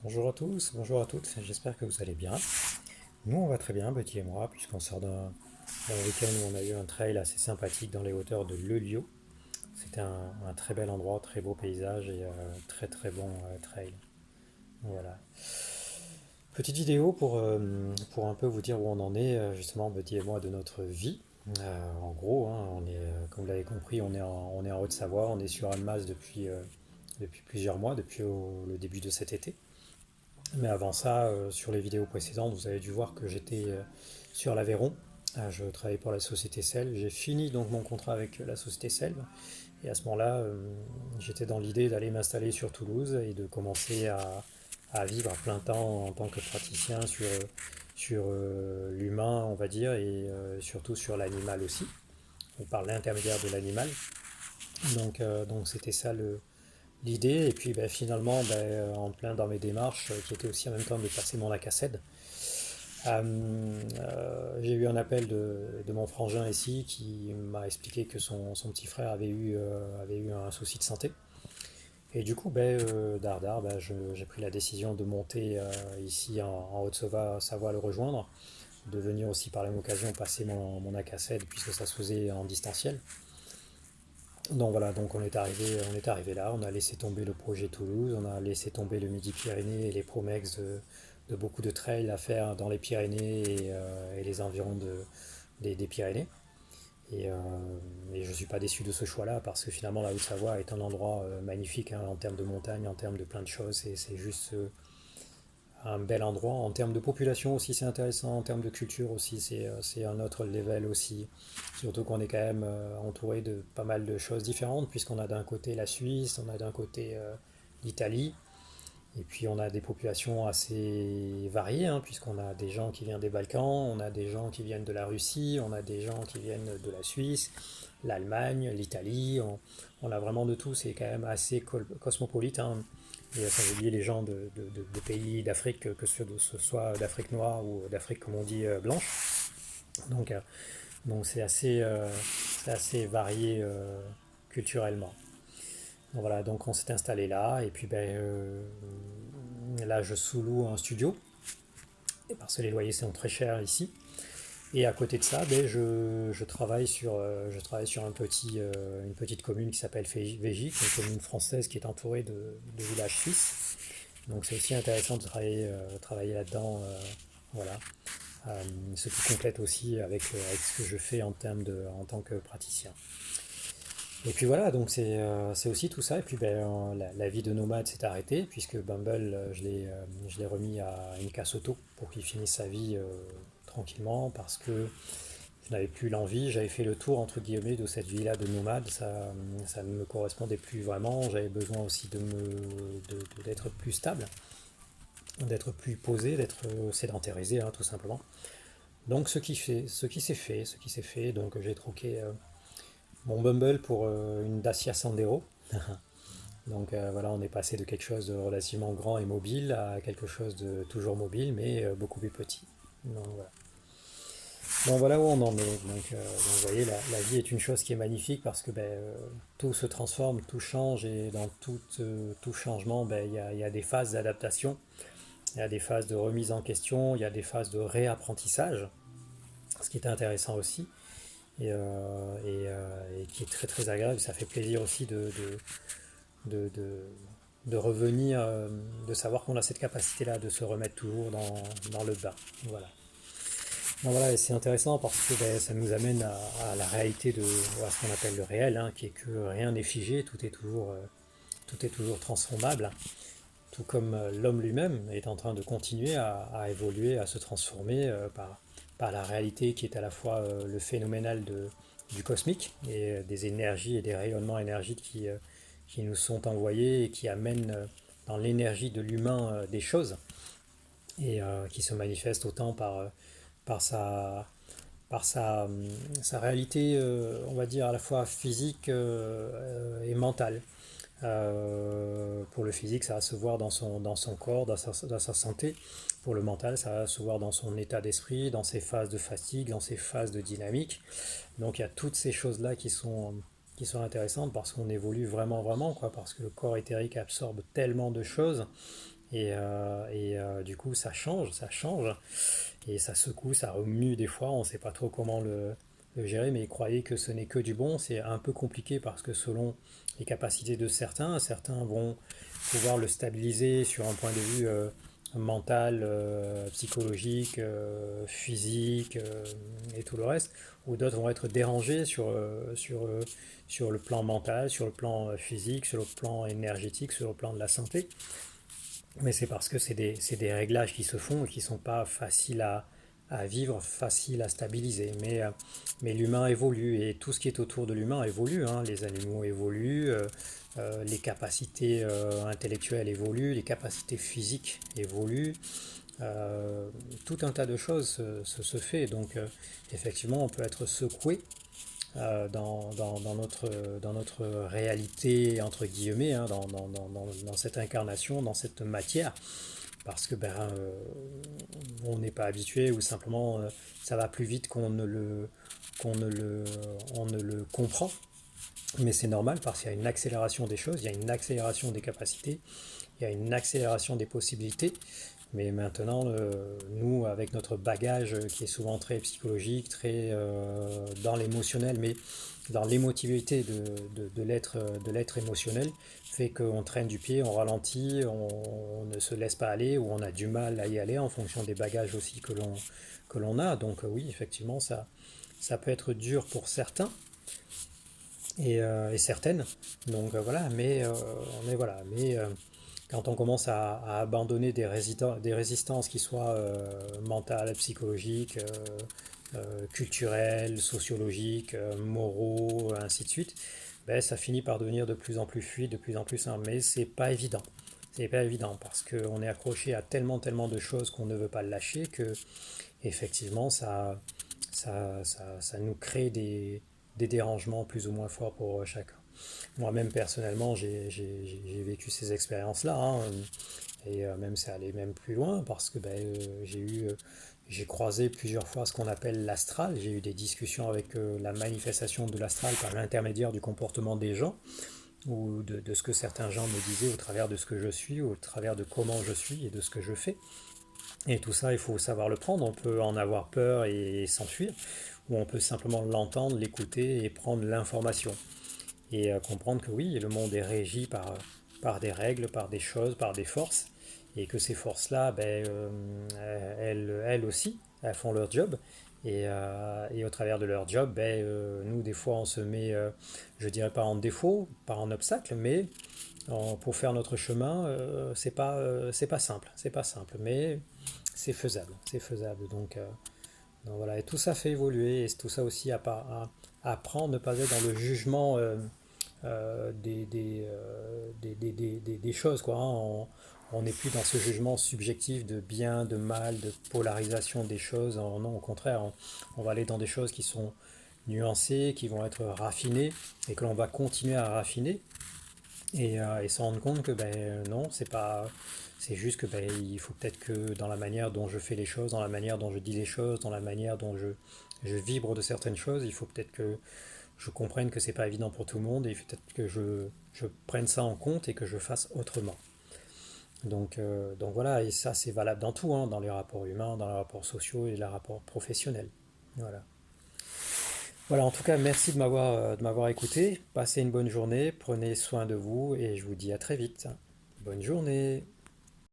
Bonjour à tous, bonjour à toutes, j'espère que vous allez bien. Nous on va très bien, Betty et moi, puisqu'on sort d'un week-end où on a eu un trail assez sympathique dans les hauteurs de Lelio. C'était un très bel endroit, très beau paysage et très très bon trail. Voilà. Petite vidéo pour un peu vous dire où on en est, justement, Betty et moi, de notre vie. En gros, hein, comme vous l'avez compris, on est en Haute-Savoie, on est sur Annemasse depuis plusieurs mois, depuis le début de cet été. Mais avant ça, sur les vidéos précédentes, vous avez dû voir que j'étais sur l'Aveyron. Je travaillais pour la société Selve. J'ai fini donc mon contrat avec la société Selve. Et à ce moment-là, j'étais dans l'idée d'aller m'installer sur Toulouse et de commencer à vivre à plein temps en tant que praticien sur l'humain, on va dire, et surtout sur l'animal aussi, ou par l'intermédiaire de l'animal. Donc c'était ça l'idée. Et puis ben, finalement, ben, en plein dans mes démarches, qui était aussi en même temps de passer mon ACACED, j'ai eu un appel de mon frangin ici qui m'a expliqué que son petit frère avait eu un souci de santé. Et du coup, ben, dardard, ben, j'ai pris la décision de monter ici en Haute-Savoie le rejoindre, de venir aussi par la même occasion passer mon ACACED puisque ça se faisait en distanciel. Donc voilà, donc on est arrivé là, on a laissé tomber le projet Toulouse, on a laissé tomber le Midi-Pyrénées et les promesses de beaucoup de trails à faire dans les Pyrénées et les environs des Pyrénées. Et, euh, et je ne suis pas déçu de ce choix-là parce que finalement la Haute-Savoie est un endroit magnifique hein, en termes de montagne, en termes de plein de choses. Et c'est juste un bel endroit. En termes de population aussi, c'est intéressant. En termes de culture aussi, c'est un autre level aussi. Surtout qu'on est quand même entouré de pas mal de choses différentes, puisqu'on a d'un côté la Suisse, on a d'un côté l'Italie, et puis on a des populations assez variées, hein, puisqu'on a des gens qui viennent des Balkans, on a des gens qui viennent de la Russie, on a des gens qui viennent de la Suisse, l'Allemagne, l'Italie, on a vraiment de tout, c'est quand même assez cosmopolite. Hein. Et sans oublier les gens de pays d'Afrique, que ce soit d'Afrique noire ou d'Afrique, comme on dit, blanche. Donc donc c'est assez varié culturellement. Donc voilà, donc on s'est installé là, et puis ben, là je sous-loue un studio, parce que les loyers sont très chers ici. Et à côté de ça, ben, je travaille sur une petite commune qui s'appelle Végy, qui est une commune française qui est entourée de villages suisses. Donc c'est aussi intéressant de travailler là-dedans, voilà. Ce qui complète aussi avec ce que je fais en tant que praticien. Et puis voilà, donc c'est aussi tout ça. Et puis ben, la vie de nomade s'est arrêtée, puisque Bumble, je l'ai remis à Inka Soto pour qu'il finisse sa vie tranquillement, parce que je n'avais plus l'envie, j'avais fait le tour entre guillemets de cette vie-là de nomade, ça ne me correspondait plus vraiment, j'avais besoin aussi d'être plus stable, d'être plus posé, d'être sédentarisé hein, tout simplement. Donc ce qui s'est fait, donc j'ai troqué mon Bumble pour une Dacia Sandero. Donc voilà, on est passé de quelque chose de relativement grand et mobile à quelque chose de toujours mobile mais beaucoup plus petit. Donc voilà. Bon, voilà où on en est. Donc, vous voyez, la vie est une chose qui est magnifique parce que ben, tout se transforme, tout change et dans tout changement, ben, il y a des phases d'adaptation, il y a des phases de remise en question, il y a des phases de réapprentissage, ce qui est intéressant aussi et qui est très très agréable. Ça fait plaisir aussi de, de, de revenir, de savoir qu'on a cette capacité-là de se remettre toujours dans le bain. Voilà. Non, voilà, et c'est intéressant parce que ben, ça nous amène à la réalité à ce qu'on appelle le réel, hein, qui est que rien n'est figé, tout est toujours transformable, tout comme l'homme lui-même est en train de continuer à évoluer, à se transformer par la réalité qui est à la fois le phénoménal du cosmique et des énergies et des rayonnements énergiques qui nous sont envoyés et qui amènent dans l'énergie de l'humain des choses et qui se manifestent autant par sa réalité, on va dire, à la fois physique et mentale. Pour le physique, ça va se voir dans son corps, dans sa santé. Pour le mental, ça va se voir dans son état d'esprit, dans ses phases de fatigue, dans ses phases de dynamique. Donc il y a toutes ces choses-là qui sont intéressantes parce qu'on évolue vraiment, vraiment, quoi, parce que le corps éthérique absorbe tellement de choses Du coup, ça change, et ça secoue, ça remue des fois, on ne sait pas trop comment le gérer, mais croyez que ce n'est que du bon, c'est un peu compliqué parce que selon les capacités de certains, certains vont pouvoir le stabiliser sur un point de vue mental, psychologique, physique et tout le reste, ou d'autres vont être dérangés sur le plan mental, sur le plan physique, sur le plan énergétique, sur le plan de la santé. Mais c'est parce que c'est des réglages qui se font et qui ne sont pas faciles à vivre, faciles à stabiliser. Mais l'humain évolue et tout ce qui est autour de l'humain évolue, hein. Les animaux évoluent, les capacités intellectuelles évoluent, les capacités physiques évoluent. Euh, Tout un tas de choses se fait. Donc effectivement, on peut être secoué dans notre réalité, entre guillemets, hein, dans cette incarnation, dans cette matière, parce que on n'est pas habitué ou simplement ça va plus vite qu'on ne le, on ne le comprend. Mais c'est normal parce qu'il y a une accélération des choses, il y a une accélération des capacités, il y a une accélération des possibilités. Mais maintenant, nous, avec notre bagage qui est souvent très psychologique, très dans l'émotionnel, mais dans l'émotivité de l'être émotionnel, fait qu'on traîne du pied, on ralentit, on ne se laisse pas aller, ou on a du mal à y aller en fonction des bagages aussi que l'on a. Donc oui, effectivement, ça peut être dur pour certains et certaines. Donc voilà, mais quand on commence à abandonner des résistances qui soient mentales, psychologiques, culturelles, sociologiques, moraux, ainsi de suite, ben, ça finit par devenir de plus en plus fluide, de plus en plus simple. Mais c'est pas évident. C'est pas évident parce qu'on est accroché à tellement de choses qu'on ne veut pas lâcher que effectivement ça nous crée des dérangements plus ou moins forts pour chacun. Moi-même personnellement, j'ai vécu ces expériences-là, hein, et même c'est allé même plus loin parce que j'ai croisé plusieurs fois ce qu'on appelle l'astral. J'ai eu des discussions avec la manifestation de l'astral par l'intermédiaire du comportement des gens ou de ce que certains gens me disaient au travers de ce que je suis, au travers de comment je suis et de ce que je fais. Et tout ça, il faut savoir le prendre. On peut en avoir peur et s'enfuir, ou on peut simplement l'entendre, l'écouter et prendre l'information et comprendre que oui, le monde est régi par des règles, par des choses, par des forces, et que ces forces-là, elles aussi, elles font leur job, et au travers de leur job, nous, des fois, on se met, je dirais pas en défaut, pas en obstacle, mais pour faire notre chemin, c'est pas simple, c'est pas simple, mais c'est faisable, donc voilà, et tout ça fait évoluer, et tout ça aussi à apprendre, ne pas être dans le jugement des choses, quoi, hein. On n'est plus dans ce jugement subjectif de bien, de mal, de polarisation des choses. Non, au contraire, on va aller dans des choses qui sont nuancées, qui vont être raffinées, et que l'on va continuer à raffiner, et se rendre compte que non, c'est pas, c'est juste que il faut peut-être que dans la manière dont je fais les choses, dans la manière dont je dis les choses, dans la manière dont je vibre de certaines choses, il faut peut-être que je comprenne que c'est pas évident pour tout le monde, et il faut peut-être que je prenne ça en compte et que je fasse autrement. Donc voilà, et ça c'est valable dans tout, hein, dans les rapports humains, dans les rapports sociaux et les rapports professionnels. Voilà. Voilà, en tout cas, merci de m'avoir écouté. Passez une bonne journée, prenez soin de vous et je vous dis à très vite. Bonne journée.